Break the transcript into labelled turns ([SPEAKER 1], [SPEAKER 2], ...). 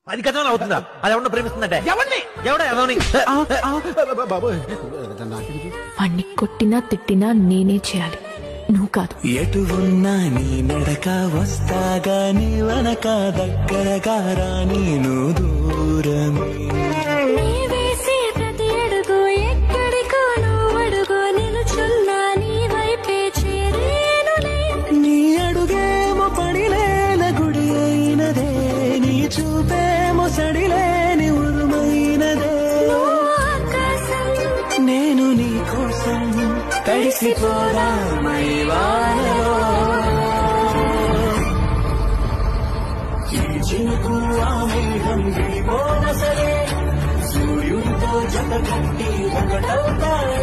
[SPEAKER 1] అది కథ అవుతుందా? అది ఎవరిని ప్రేమిస్తుందంటే ఎవరిని
[SPEAKER 2] వాణ్ణి కొట్టినా తిట్టినా నేనే చేయాలి, నువ్వు కాదు.
[SPEAKER 3] ఎటు ఉన్నా నీ నడక వస్తాగా నీ వనక దగ్గరగా రాని నువ్వు దూరమే.
[SPEAKER 4] వేసే ప్రతి అడుగు ఎక్కడికో నువ్వు అడుగు నిలుచున్నా నీ వైపే చేరేనులే.
[SPEAKER 3] నీ అడుగేమో పడిలేల గుడి అయినదే, నీ చూపేమో సడిలేని ఉరుమైనదే. నేను నీ కోసం తడిసిపోరా మై వానలో, చినుకు ఆ మేఘం విడిపోన సరే సూర్యుడితో జత కట్టి ఒకటవుతాయే.